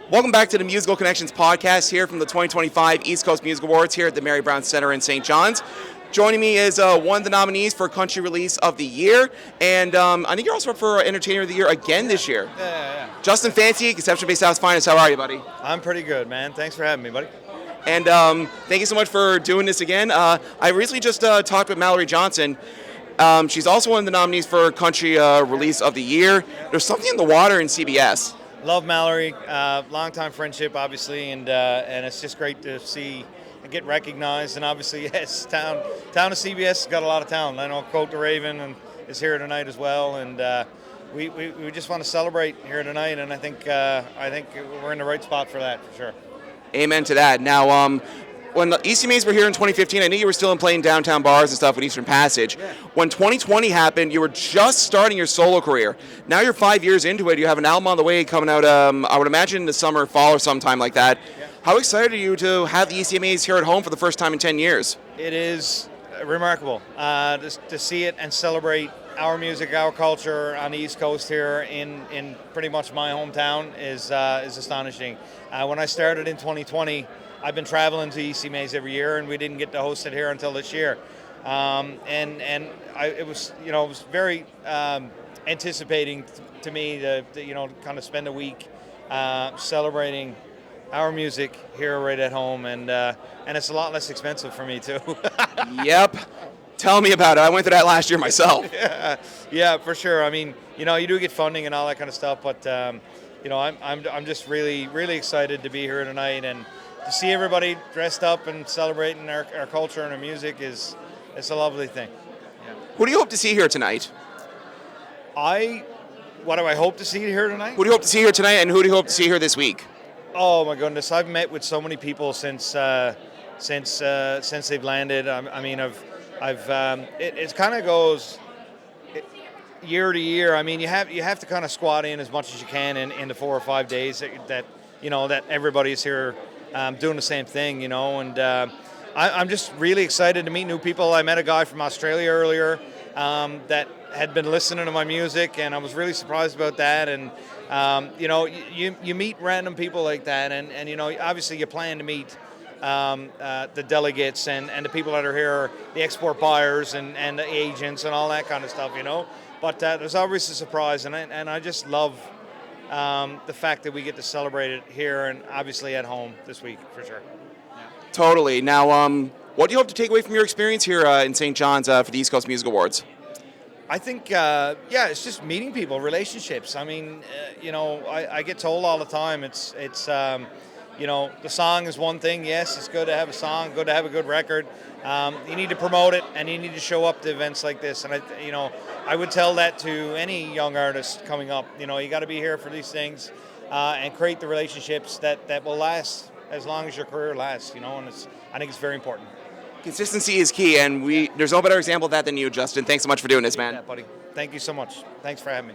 Welcome back to the Musical Connections podcast here from the 2025 East Coast Music Awards here at the Mary Brown Center in St. John's. Joining me is one of the nominees for Country Release of the Year, and I think you're also up for Entertainer of the Year again this year. Yeah. Justin Fancy, Conception-based House Finest. How are you, buddy? I'm pretty good, man. Thanks for having me, buddy. And thank you so much for doing this again. I recently just talked with Mallory Johnson. She's also one of the nominees for Country Release of the Year. There's something in the water in CBS. Love Mallory, long-time friendship, obviously, and it's just great to see and get recognized. And obviously, yes, town of CBS has got a lot of talent. I know Colt the Raven is here tonight as well, and we just want to celebrate here tonight. And I think we're in the right spot for that, for sure. Amen to that. Now, when the ECMAs were here in 2015, I knew you were still playing downtown bars and stuff with Eastern Passage. Yeah. When 2020 happened, you were just starting your solo career. Now you're 5 years into it. You have an album on the way coming out, I would imagine, in the summer, fall, or sometime like that. Yeah. How excited are you to have the ECMAs here at home for the first time in 10 years? It is remarkable to see it and celebrate our music, our culture on the East Coast here in pretty much my hometown is astonishing. When I started in 2020, I've been traveling to ECMAs every year, and we didn't get to host it here until this year. It was very anticipating to me to kind of spend a week celebrating our music here right at home, and it's a lot less expensive for me too. Yep. Tell me about it. I went through that last year myself. Yeah, for sure. I mean, you do get funding and all that kind of stuff, but I'm just really, really excited to be here tonight, and to see everybody dressed up and celebrating our culture and our music it's a lovely thing. Yeah. Who do you hope to see here tonight? What do I hope to see here tonight? Who do you hope to see here tonight, and who do you hope to see here this week? Oh my goodness, I've met with so many people since they've landed. I mean, it kind of goes year to year. I mean, you have to kind of squat in as much as you can in the 4 or 5 days that everybody's here doing the same thing, and I'm just really excited to meet new people. I met a guy from Australia earlier that had been listening to my music, and I was really surprised about that. And you meet random people like that, and obviously you plan to meet the delegates and the people that are here, the export buyers and the agents and all that kind of stuff, But there's always a surprise, and I just love the fact that we get to celebrate it here and obviously at home this week, for sure. Yeah. Totally. Now, what do you hope to take away from your experience here in St. John's for the East Coast Music Awards? I think, it's just meeting people, relationships. I mean, I get told all the time, it's the song is one thing. Yes, it's good to have a song, good to have a good record. You need to promote it, and you need to show up to events like this. And I would tell that to any young artist coming up. You got to be here for these things and create the relationships that will last as long as your career lasts. And I think it's very important. Consistency is key, and there's no better example of that than you, Justin. Thanks so much for doing this, man. Yeah, buddy. Thank you so much. Thanks for having me.